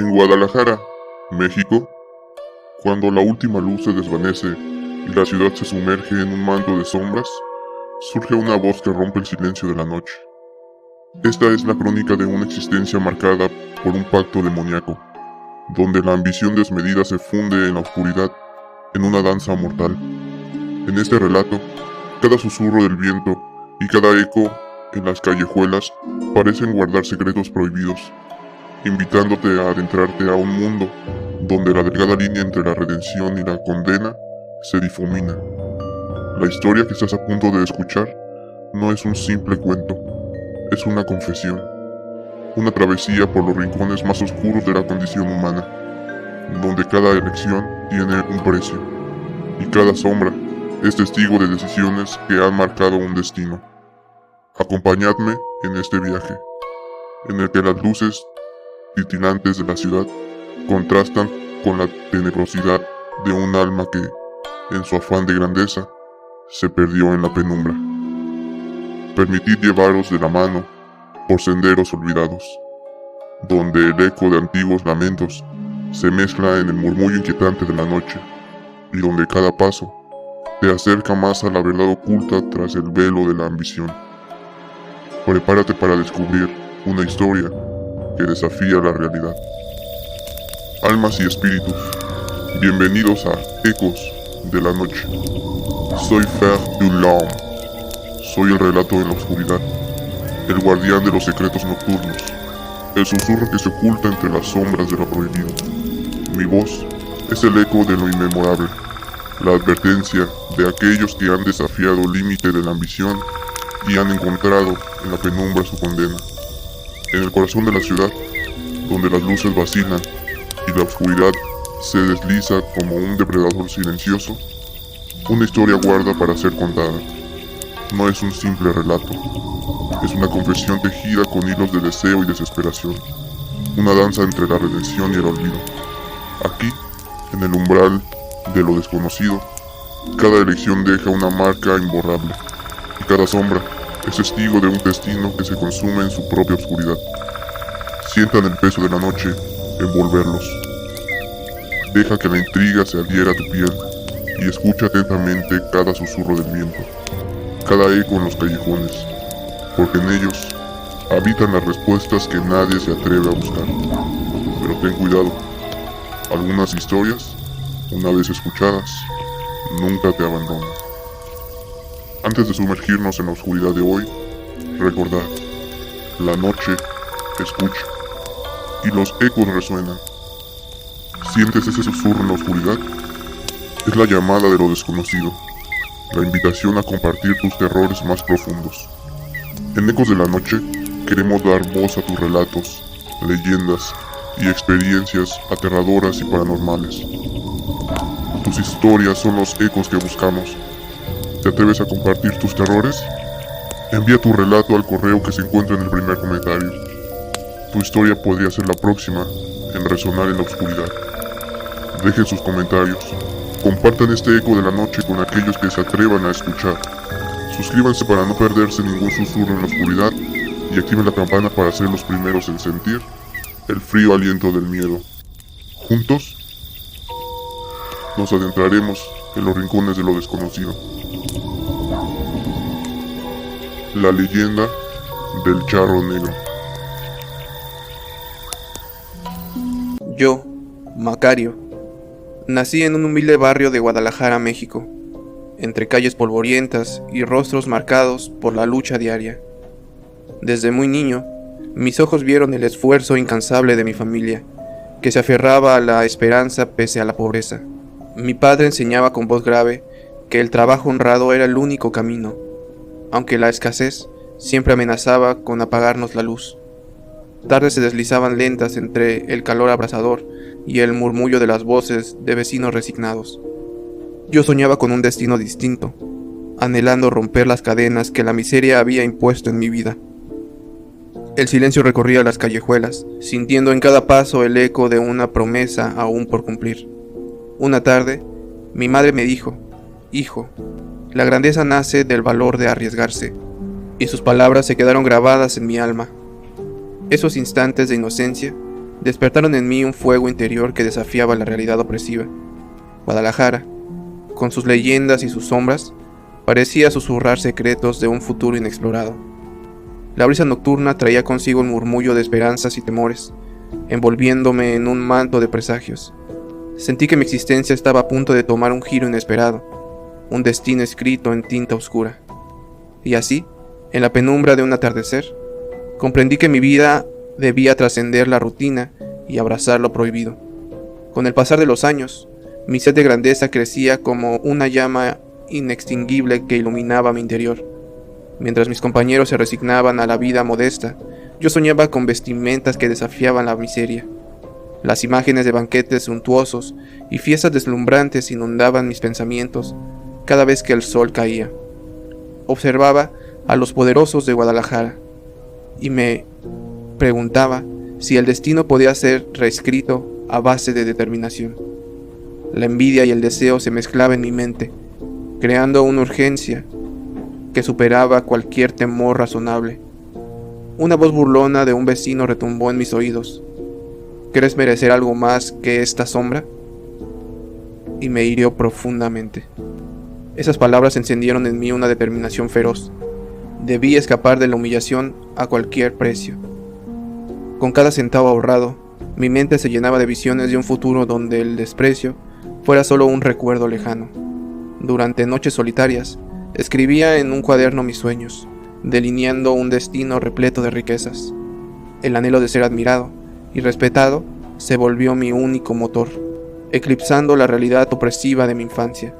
En Guadalajara, México, cuando la última luz se desvanece y la ciudad se sumerge en un manto de sombras, surge una voz que rompe el silencio de la noche. Esta es la crónica de una existencia marcada por un pacto demoníaco, donde la ambición desmedida se funde en la oscuridad, en una danza mortal. En este relato, cada susurro del viento y cada eco en las callejuelas parecen guardar secretos prohibidos, invitándote a adentrarte a un mundo donde la delgada línea entre la redención y la condena se difumina. La historia que estás a punto de escuchar no es un simple cuento, es una confesión, una travesía por los rincones más oscuros de la condición humana, donde cada elección tiene un precio, y cada sombra es testigo de decisiones que han marcado un destino. Acompañadme en este viaje, en el que las luces titilantes de la ciudad contrastan con la tenebrosidad de un alma que, en su afán de grandeza, se perdió en la penumbra. Permitid llevaros de la mano por senderos olvidados, donde el eco de antiguos lamentos se mezcla en el murmullo inquietante de la noche, y donde cada paso te acerca más a la verdad oculta tras el velo de la ambición. Prepárate para descubrir una historia que desafía la realidad. Almas y espíritus, bienvenidos a Ecos de la Noche. Soy Fer Dulhomme. Soy el relato en la oscuridad, el guardián de los secretos nocturnos, el susurro que se oculta entre las sombras de lo prohibido. Mi voz es el eco de lo inmemorable, la advertencia de aquellos que han desafiado el límite de la ambición y han encontrado en la penumbra su condena. En el corazón de la ciudad, donde las luces vacilan y la oscuridad se desliza como un depredador silencioso, una historia guarda para ser contada. No es un simple relato, es una confesión tejida con hilos de deseo y desesperación, una danza entre la redención y el olvido. Aquí, en el umbral de lo desconocido, cada elección deja una marca imborrable, y cada sombra es testigo de un destino que se consume en su propia oscuridad. Sientan el peso de la noche envolverlos. Deja que la intriga se adhiera a tu piel y escucha atentamente cada susurro del viento, cada eco en los callejones, porque en ellos habitan las respuestas que nadie se atreve a buscar. Pero ten cuidado, algunas historias, una vez escuchadas, nunca te abandonan. Antes de sumergirnos en la oscuridad de hoy, recordad, la noche escucha y los ecos resuenan. ¿Sientes ese susurro en la oscuridad? Es la llamada de lo desconocido, la invitación a compartir tus terrores más profundos. En Ecos de la Noche queremos dar voz a tus relatos, leyendas y experiencias aterradoras y paranormales. Tus historias son los ecos que buscamos. ¿Te atreves a compartir tus terrores? Envía tu relato al correo que se encuentra en el primer comentario. Tu historia podría ser la próxima en resonar en la oscuridad. Dejen sus comentarios. Compartan este eco de la noche con aquellos que se atrevan a escuchar. Suscríbanse para no perderse ningún susurro en la oscuridad y activen la campana para ser los primeros en sentir el frío aliento del miedo. Juntos nos adentraremos en los rincones de lo desconocido. La leyenda del charro negro. Yo, Macario, nací en un humilde barrio de Guadalajara, México, entre calles polvorientas y rostros marcados por la lucha diaria. Desde muy niño, mis ojos vieron el esfuerzo incansable de mi familia, que se aferraba a la esperanza pese a la pobreza. Mi padre enseñaba con voz grave que el trabajo honrado era el único camino, aunque la escasez siempre amenazaba con apagarnos la luz. Tardes se deslizaban lentas entre el calor abrasador y el murmullo de las voces de vecinos resignados. Yo soñaba con un destino distinto, anhelando romper las cadenas que la miseria había impuesto en mi vida. El silencio recorría las callejuelas, sintiendo en cada paso el eco de una promesa aún por cumplir. Una tarde, mi madre me dijo: «Hijo, la grandeza nace del valor de arriesgarse», y sus palabras se quedaron grabadas en mi alma. Esos instantes de inocencia despertaron en mí un fuego interior que desafiaba la realidad opresiva. Guadalajara, con sus leyendas y sus sombras, parecía susurrar secretos de un futuro inexplorado. La brisa nocturna traía consigo un murmullo de esperanzas y temores, envolviéndome en un manto de presagios. Sentí que mi existencia estaba a punto de tomar un giro inesperado, un destino escrito en tinta oscura. Y así, en la penumbra de un atardecer, comprendí que mi vida debía trascender la rutina y abrazar lo prohibido. Con el pasar de los años, mi sed de grandeza crecía como una llama inextinguible que iluminaba mi interior. Mientras mis compañeros se resignaban a la vida modesta, yo soñaba con vestimentas que desafiaban la miseria. Las imágenes de banquetes suntuosos y fiestas deslumbrantes inundaban mis pensamientos cada vez que el sol caía. Observaba a los poderosos de Guadalajara y me preguntaba si el destino podía ser reescrito a base de determinación. La envidia y el deseo se mezclaban en mi mente, creando una urgencia que superaba cualquier temor razonable. Una voz burlona de un vecino retumbó en mis oídos. ¿Crees merecer algo más que esta sombra? Y me hirió profundamente. Esas palabras encendieron en mí una determinación feroz. Debí escapar de la humillación a cualquier precio. Con cada centavo ahorrado, mi mente se llenaba de visiones de un futuro donde el desprecio fuera solo un recuerdo lejano. Durante noches solitarias, escribía en un cuaderno mis sueños, delineando un destino repleto de riquezas. El anhelo de ser admirado y respetado se volvió mi único motor, eclipsando la realidad opresiva de mi infancia.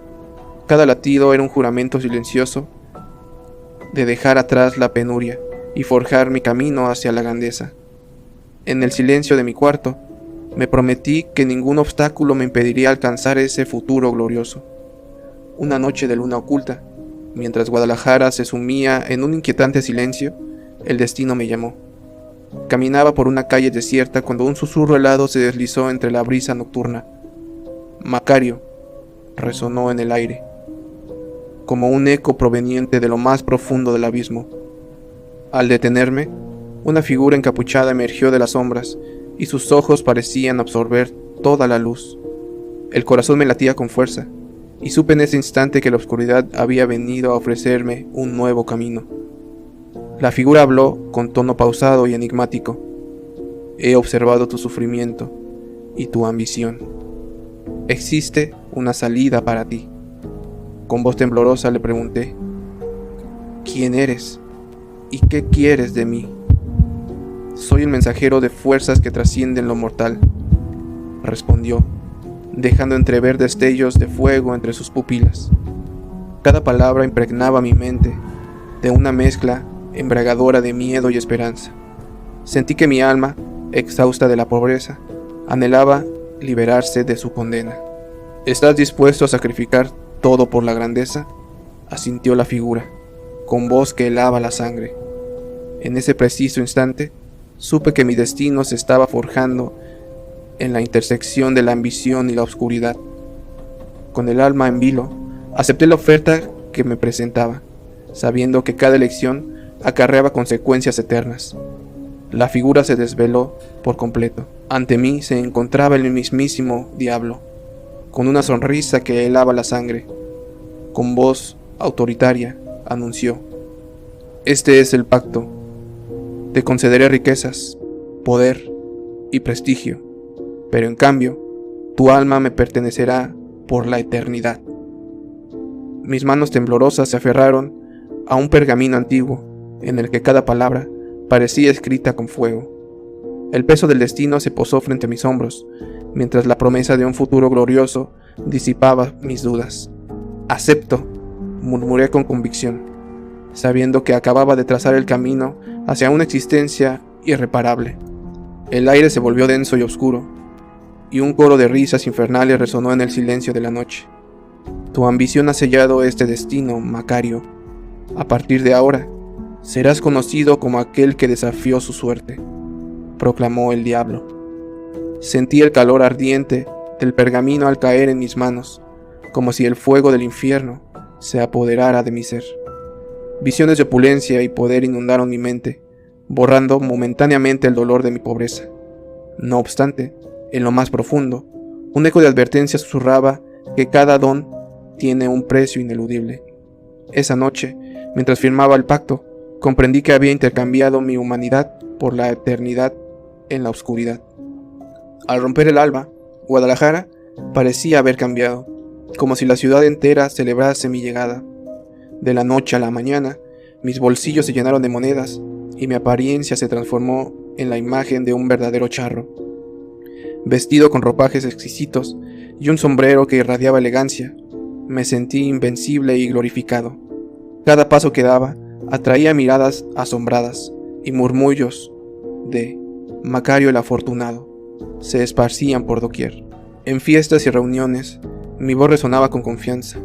Cada latido era un juramento silencioso de dejar atrás la penuria y forjar mi camino hacia la grandeza. En el silencio de mi cuarto, me prometí que ningún obstáculo me impediría alcanzar ese futuro glorioso. Una noche de luna oculta, mientras Guadalajara se sumía en un inquietante silencio, el destino me llamó. Caminaba por una calle desierta cuando un susurro helado se deslizó entre la brisa nocturna. Macario, resonó en el aire, como un eco proveniente de lo más profundo del abismo. Al detenerme, una figura encapuchada emergió de las sombras y sus ojos parecían absorber toda la luz. El corazón me latía con fuerza y supe en ese instante que la oscuridad había venido a ofrecerme un nuevo camino. La figura habló con tono pausado y enigmático. He observado tu sufrimiento y tu ambición. Existe una salida para ti. Con voz temblorosa le pregunté, ¿quién eres? ¿Y qué quieres de mí? Soy el mensajero de fuerzas que trascienden lo mortal, respondió, dejando entrever destellos de fuego entre sus pupilas. Cada palabra impregnaba mi mente de una mezcla embriagadora de miedo y esperanza. Sentí que mi alma, exhausta de la pobreza, anhelaba liberarse de su condena. ¿Estás dispuesto a sacrificar todo por la grandeza? Asintió la figura, con voz que helaba la sangre. En ese preciso instante, supe que mi destino se estaba forjando en la intersección de la ambición y la oscuridad. Con el alma en vilo, acepté la oferta que me presentaba, sabiendo que cada elección acarreaba consecuencias eternas. La figura se desveló por completo. Ante mí se encontraba el mismísimo diablo, con una sonrisa que helaba la sangre. Con voz autoritaria, anunció: este es el pacto. Te concederé riquezas, poder y prestigio, pero en cambio, tu alma me pertenecerá por la eternidad. Mis manos temblorosas se aferraron a un pergamino antiguo, en el que cada palabra parecía escrita con fuego. El peso del destino se posó frente a mis hombros, mientras la promesa de un futuro glorioso disipaba mis dudas. Acepto, murmuré con convicción, sabiendo que acababa de trazar el camino hacia una existencia irreparable. El aire se volvió denso y oscuro, y un coro de risas infernales resonó en el silencio de la noche. Tu ambición ha sellado este destino, Macario. A partir de ahora, serás conocido como aquel que desafió su suerte, proclamó el diablo. Sentí el calor ardiente del pergamino al caer en mis manos, como si el fuego del infierno se apoderara de mi ser. Visiones de opulencia y poder inundaron mi mente, borrando momentáneamente el dolor de mi pobreza. No obstante, en lo más profundo, un eco de advertencia susurraba que cada don tiene un precio ineludible. Esa noche, mientras firmaba el pacto, comprendí que había intercambiado mi humanidad por la eternidad en la oscuridad. Al romper el alba, Guadalajara parecía haber cambiado, como si la ciudad entera celebrase mi llegada. De la noche a la mañana, mis bolsillos se llenaron de monedas y mi apariencia se transformó en la imagen de un verdadero charro. Vestido con ropajes exquisitos y un sombrero que irradiaba elegancia, me sentí invencible y glorificado. Cada paso que daba atraía miradas asombradas y murmullos de Macario el afortunado se esparcían por doquier. En fiestas y reuniones, mi voz resonaba con confianza,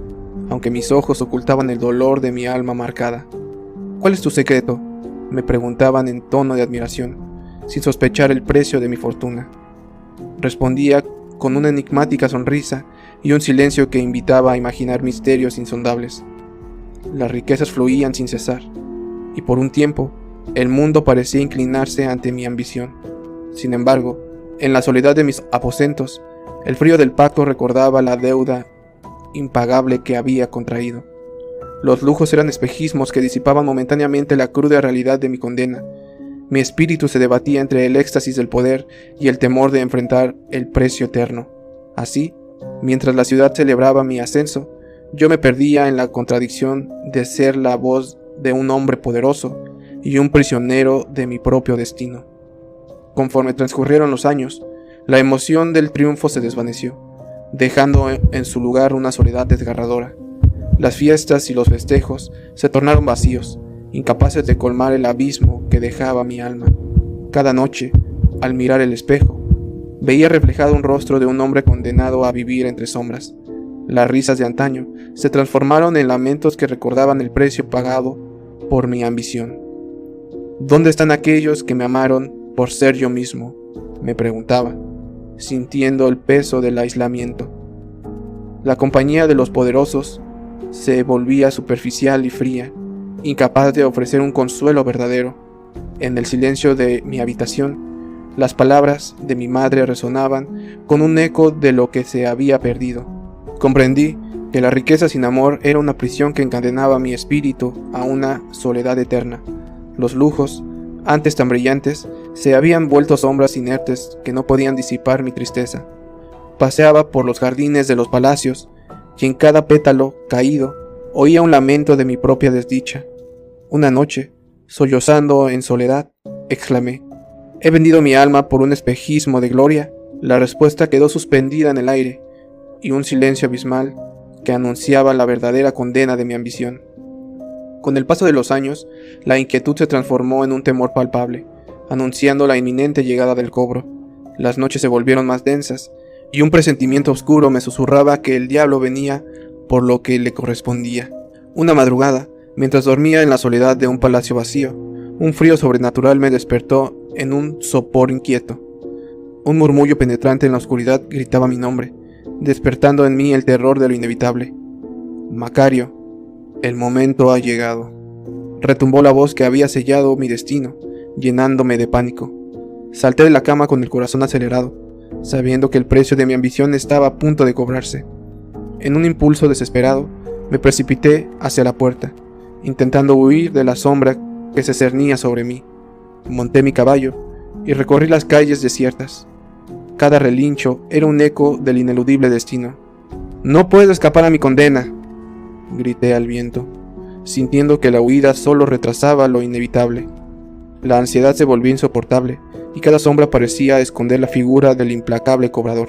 aunque mis ojos ocultaban el dolor de mi alma marcada. ¿Cuál es tu secreto?, me preguntaban en tono de admiración, sin sospechar el precio de mi fortuna. Respondía con una enigmática sonrisa y un silencio que invitaba a imaginar misterios insondables. Las riquezas fluían sin cesar, y por un tiempo, el mundo parecía inclinarse ante mi ambición. Sin embargo, en la soledad de mis aposentos, el frío del pacto recordaba la deuda impagable que había contraído. Los lujos eran espejismos que disipaban momentáneamente la cruda realidad de mi condena. Mi espíritu se debatía entre el éxtasis del poder y el temor de enfrentar el precio eterno. Así, mientras la ciudad celebraba mi ascenso, yo me perdía en la contradicción de ser la voz de un hombre poderoso y un prisionero de mi propio destino. Conforme transcurrieron los años, la emoción del triunfo se desvaneció, dejando en su lugar una soledad desgarradora. Las fiestas y los festejos se tornaron vacíos, incapaces de colmar el abismo que dejaba mi alma. Cada noche, al mirar el espejo, veía reflejado un rostro de un hombre condenado a vivir entre sombras. Las risas de antaño se transformaron en lamentos que recordaban el precio pagado por mi ambición. ¿Dónde están aquellos que me amaron por ser yo mismo?, me preguntaba, sintiendo el peso del aislamiento. La compañía de los poderosos se volvía superficial y fría, incapaz de ofrecer un consuelo verdadero. En el silencio de mi habitación, las palabras de mi madre resonaban con un eco de lo que se había perdido. Comprendí que la riqueza sin amor era una prisión que encadenaba mi espíritu a una soledad eterna. Los lujos, antes tan brillantes, se habían vuelto sombras inertes que no podían disipar mi tristeza. Paseaba por los jardines de los palacios, y en cada pétalo caído oía un lamento de mi propia desdicha. Una noche, sollozando en soledad, exclamé: ¿he vendido mi alma por un espejismo de gloria? La respuesta quedó suspendida en el aire, y un silencio abismal que anunciaba la verdadera condena de mi ambición. Con el paso de los años, la inquietud se transformó en un temor palpable, anunciando la inminente llegada del cobro. Las noches se volvieron más densas, y un presentimiento oscuro me susurraba que el diablo venía por lo que le correspondía. Una madrugada, mientras dormía en la soledad de un palacio vacío, un frío sobrenatural me despertó en un sopor inquieto. Un murmullo penetrante en la oscuridad gritaba mi nombre, despertando en mí el terror de lo inevitable. Macario, el momento ha llegado. Retumbó la voz que había sellado mi destino, llenándome de pánico. Salté de la cama con el corazón acelerado, sabiendo que el precio de mi ambición estaba a punto de cobrarse. En un impulso desesperado, me precipité hacia la puerta, intentando huir de la sombra que se cernía sobre mí. Monté mi caballo y recorrí las calles desiertas. Cada relincho era un eco del ineludible destino. «No puedo escapar a mi condena», grité al viento, sintiendo que la huida solo retrasaba lo inevitable. La ansiedad se volvió insoportable, y cada sombra parecía esconder la figura del implacable cobrador.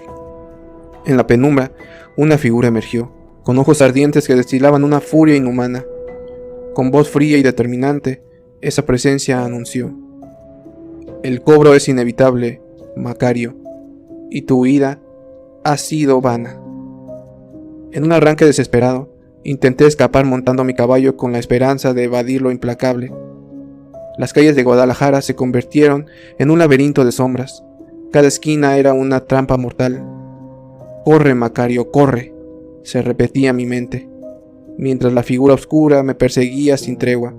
En la penumbra, una figura emergió, con ojos ardientes que destilaban una furia inhumana. Con voz fría y determinante, esa presencia anunció: «El cobro es inevitable, Macario, y tu huida ha sido vana». En un arranque desesperado, intenté escapar montando mi caballo con la esperanza de evadir lo implacable. Las calles de Guadalajara se convirtieron en un laberinto de sombras. Cada esquina era una trampa mortal. «Corre, Macario, corre», se repetía en mi mente, mientras la figura oscura me perseguía sin tregua.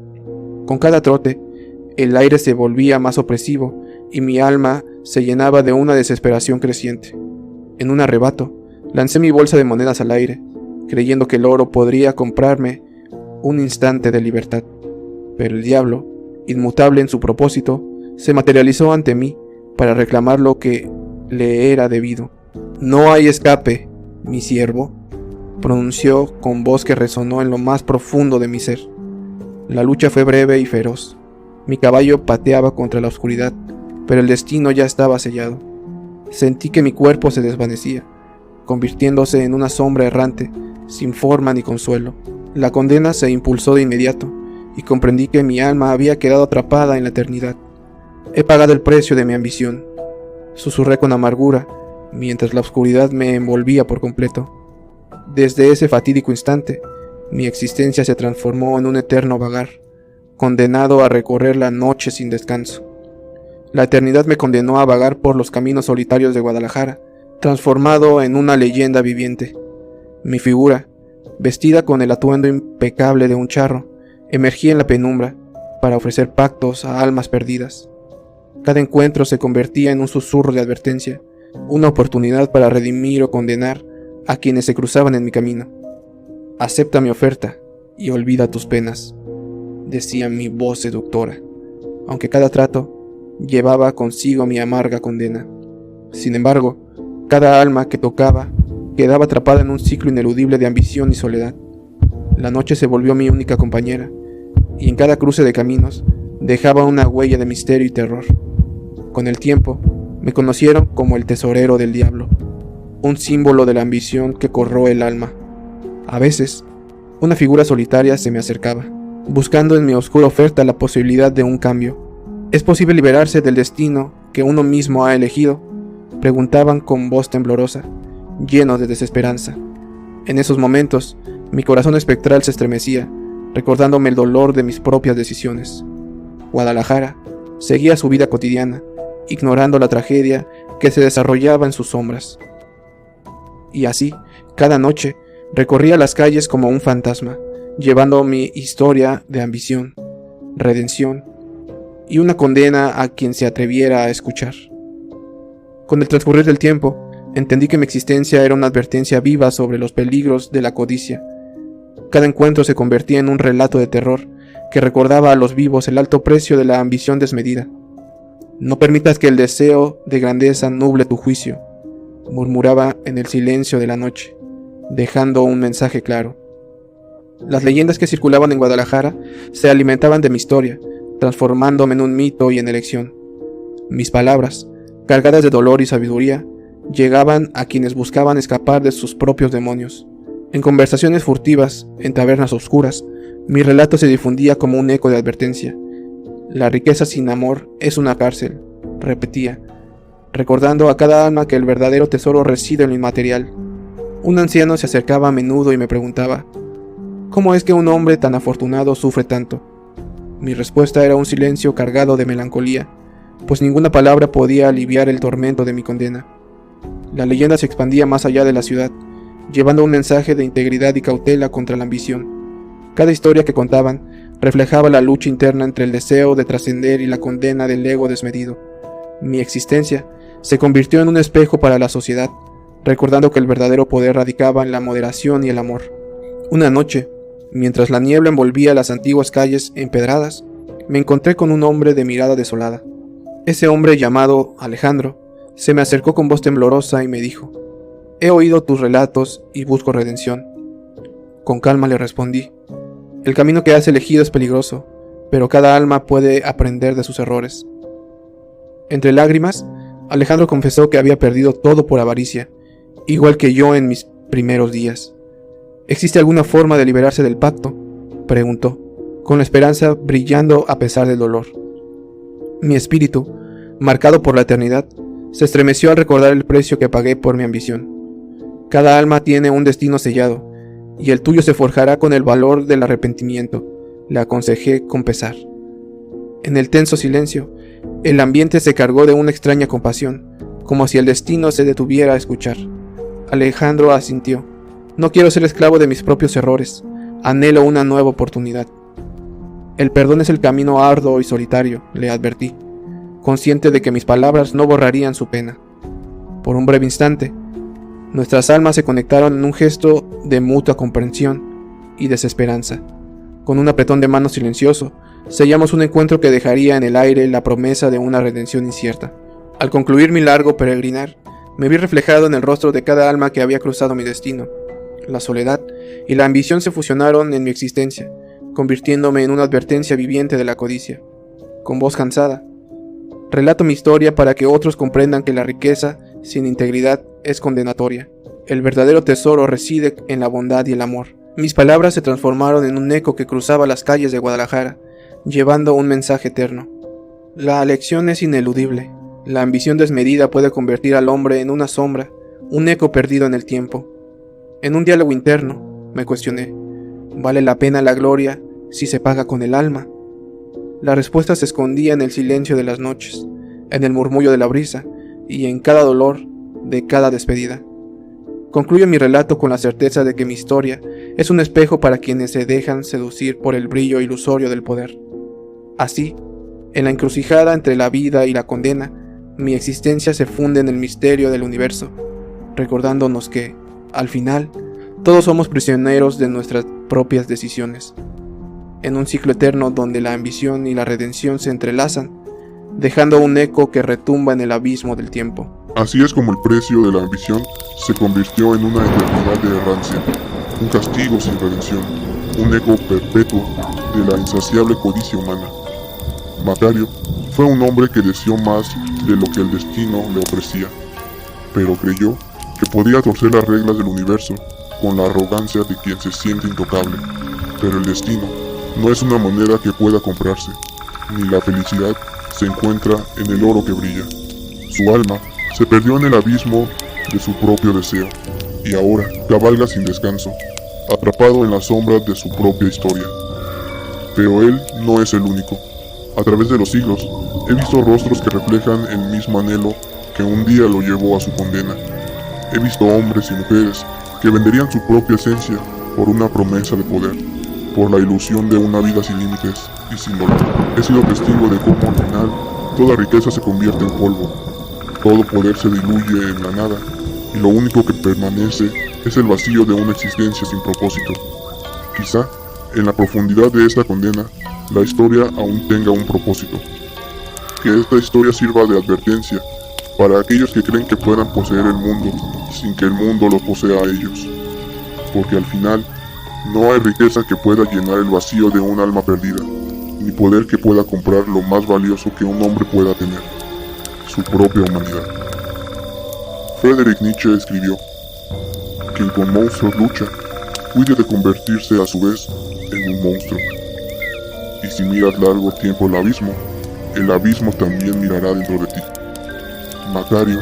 Con cada trote, el aire se volvía más opresivo y mi alma se llenaba de una desesperación creciente. En un arrebato, lancé mi bolsa de monedas al aire, creyendo que el oro podría comprarme un instante de libertad. Pero el diablo, inmutable en su propósito, se materializó ante mí para reclamar lo que le era debido. «No hay escape, mi siervo», pronunció con voz que resonó en lo más profundo de mi ser. La lucha fue breve y feroz. Mi caballo pateaba contra la oscuridad, pero el destino ya estaba sellado. Sentí que mi cuerpo se desvanecía, convirtiéndose en una sombra errante, sin forma ni consuelo. La condena se impulsó de inmediato, y comprendí que mi alma había quedado atrapada en la eternidad. «He pagado el precio de mi ambición», susurré con amargura, mientras la oscuridad me envolvía por completo. Desde ese fatídico instante, mi existencia se transformó en un eterno vagar, condenado a recorrer la noche sin descanso. La eternidad me condenó a vagar por los caminos solitarios de Guadalajara, transformado en una leyenda viviente. Mi figura, vestida con el atuendo impecable de un charro, emergía en la penumbra para ofrecer pactos a almas perdidas. Cada encuentro se convertía en un susurro de advertencia, una oportunidad para redimir o condenar a quienes se cruzaban en mi camino. «Acepta mi oferta y olvida tus penas», decía mi voz seductora, aunque cada trato llevaba consigo mi amarga condena. Sin embargo, cada alma que tocaba quedaba atrapada en un ciclo ineludible de ambición y soledad. La noche se volvió mi única compañera, y en cada cruce de caminos dejaba una huella de misterio y terror. Con el tiempo, me conocieron como el tesorero del diablo, un símbolo de la ambición que corroe el alma. A veces, una figura solitaria se me acercaba, buscando en mi oscura oferta la posibilidad de un cambio. ¿Es posible liberarse del destino que uno mismo ha elegido?, preguntaban con voz temblorosa, lleno de desesperanza. En esos momentos, mi corazón espectral se estremecía, recordándome el dolor de mis propias decisiones. Guadalajara seguía su vida cotidiana, ignorando la tragedia que se desarrollaba en sus sombras. Y así, cada noche, recorría las calles como un fantasma, llevando mi historia de ambición, redención y una condena a quien se atreviera a escuchar. Con el transcurrir del tiempo, entendí que mi existencia era una advertencia viva sobre los peligros de la codicia. Cada encuentro se convertía en un relato de terror que recordaba a los vivos el alto precio de la ambición desmedida. «No permitas que el deseo de grandeza nuble tu juicio», murmuraba en el silencio de la noche, dejando un mensaje claro. Las leyendas que circulaban en Guadalajara se alimentaban de mi historia, transformándome en un mito y en elección. Mis palabras, cargadas de dolor y sabiduría, llegaban a quienes buscaban escapar de sus propios demonios. En conversaciones furtivas, en tabernas oscuras, mi relato se difundía como un eco de advertencia. «La riqueza sin amor es una cárcel», repetía, recordando a cada alma que el verdadero tesoro reside en lo inmaterial. Un anciano se acercaba a menudo y me preguntaba, «¿Cómo es que un hombre tan afortunado sufre tanto?». Mi respuesta era un silencio cargado de melancolía, pues ninguna palabra podía aliviar el tormento de mi condena. La leyenda se expandía más allá de la ciudad, llevando un mensaje de integridad y cautela contra la ambición. Cada historia que contaban reflejaba la lucha interna entre el deseo de trascender y la condena del ego desmedido. Mi existencia se convirtió en un espejo para la sociedad, recordando que el verdadero poder radicaba en la moderación y el amor. Una noche, mientras la niebla envolvía las antiguas calles empedradas, me encontré con un hombre de mirada desolada. Ese hombre, llamado Alejandro, se me acercó con voz temblorosa y me dijo, «He oído tus relatos y busco redención». Con calma le respondí, «El camino que has elegido es peligroso, pero cada alma puede aprender de sus errores». Entre lágrimas, Alejandro confesó que había perdido todo por avaricia, igual que yo en mis primeros días. «¿Existe alguna forma de liberarse del pacto?», preguntó, con la esperanza brillando a pesar del dolor. Mi espíritu, marcado por la eternidad, se estremeció al recordar el precio que pagué por mi ambición. Cada alma tiene un destino sellado, y el tuyo se forjará con el valor del arrepentimiento, le aconsejé con pesar. En el tenso silencio, el ambiente se cargó de una extraña compasión, como si el destino se detuviera a escuchar. Alejandro asintió. «No quiero ser esclavo de mis propios errores, anhelo una nueva oportunidad». «El perdón es el camino arduo y solitario», le advertí, consciente de que mis palabras no borrarían su pena. Por un breve instante, nuestras almas se conectaron en un gesto de mutua comprensión y desesperanza. Con un apretón de manos silencioso, sellamos un encuentro que dejaría en el aire la promesa de una redención incierta. Al concluir mi largo peregrinar, me vi reflejado en el rostro de cada alma que había cruzado mi destino. La soledad y la ambición se fusionaron en mi existencia, convirtiéndome en una advertencia viviente de la codicia. Con voz cansada, relato mi historia para que otros comprendan que la riqueza sin integridad es condenatoria. El verdadero tesoro reside en la bondad y el amor. Mis palabras se transformaron en un eco que cruzaba las calles de Guadalajara, llevando un mensaje eterno. La lección es ineludible. La ambición desmedida puede convertir al hombre en una sombra, un eco perdido en el tiempo. En un diálogo interno, me cuestioné, ¿vale la pena la gloria si se paga con el alma? La respuesta se escondía en el silencio de las noches, en el murmullo de la brisa y en cada dolor de cada despedida. Concluyo mi relato con la certeza de que mi historia es un espejo para quienes se dejan seducir por el brillo ilusorio del poder. Así, en la encrucijada entre la vida y la condena, mi existencia se funde en el misterio del universo, recordándonos que, al final, todos somos prisioneros de nuestras propias decisiones, en un ciclo eterno donde la ambición y la redención se entrelazan, dejando un eco que retumba en el abismo del tiempo. Así es como el precio de la ambición se convirtió en una eternidad de errancia, un castigo sin redención, un eco perpetuo de la insaciable codicia humana. Macario fue un hombre que deseó más de lo que el destino le ofrecía, pero creyó que podía torcer las reglas del universo con la arrogancia de quien se siente intocable. Pero el destino no es una moneda que pueda comprarse, ni la felicidad se encuentra en el oro que brilla. Su alma se perdió en el abismo de su propio deseo, y ahora cabalga sin descanso, atrapado en las sombras de su propia historia. Pero él no es el único. A través de los siglos, he visto rostros que reflejan el mismo anhelo que un día lo llevó a su condena. He visto hombres y mujeres que venderían su propia esencia por una promesa de poder, por la ilusión de una vida sin límites y sin dolor. He sido testigo de cómo al final toda riqueza se convierte en polvo, todo poder se diluye en la nada, y lo único que permanece es el vacío de una existencia sin propósito. Quizá, en la profundidad de esta condena, la historia aún tenga un propósito. Que esta historia sirva de advertencia para aquellos que creen que puedan poseer el mundo sin que el mundo los posea a ellos. Porque al final, no hay riqueza que pueda llenar el vacío de un alma perdida, ni poder que pueda comprar lo más valioso que un hombre pueda tener, su propia humanidad. Friedrich Nietzsche escribió: quien con monstruos lucha, cuide de convertirse a su vez en un monstruo. Y si miras largo tiempo el abismo también mirará dentro de ti. Macario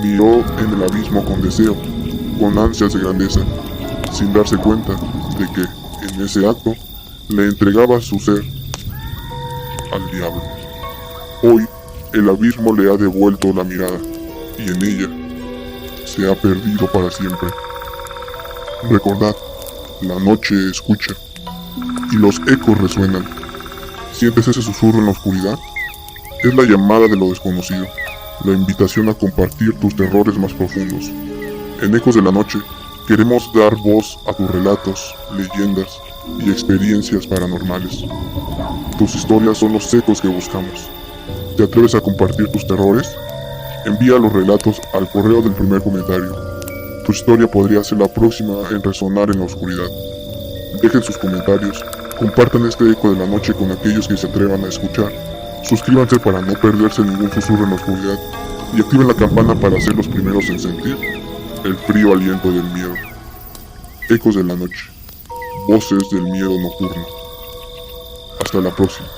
miró en el abismo con deseo, con ansias de grandeza, sin darse cuenta de que, en ese acto, le entregaba su ser al diablo. Hoy, el abismo le ha devuelto la mirada, y en ella se ha perdido para siempre. Recordad, la noche escucha, y los ecos resuenan. ¿Sientes ese susurro en la oscuridad? Es la llamada de lo desconocido, la invitación a compartir tus terrores más profundos. En Ecos de la Noche, queremos dar voz a tus relatos, leyendas y experiencias paranormales. Tus historias son los ecos que buscamos. ¿Te atreves a compartir tus terrores? Envía los relatos al correo del primer comentario. Tu historia podría ser la próxima en resonar en la oscuridad. Dejen sus comentarios, compartan este Eco de la Noche con aquellos que se atrevan a escuchar. Suscríbanse para no perderse ningún susurro en la oscuridad y activen la campana para ser los primeros en sentir el frío aliento del miedo. Ecos de la Noche, voces del miedo nocturno. Hasta la próxima.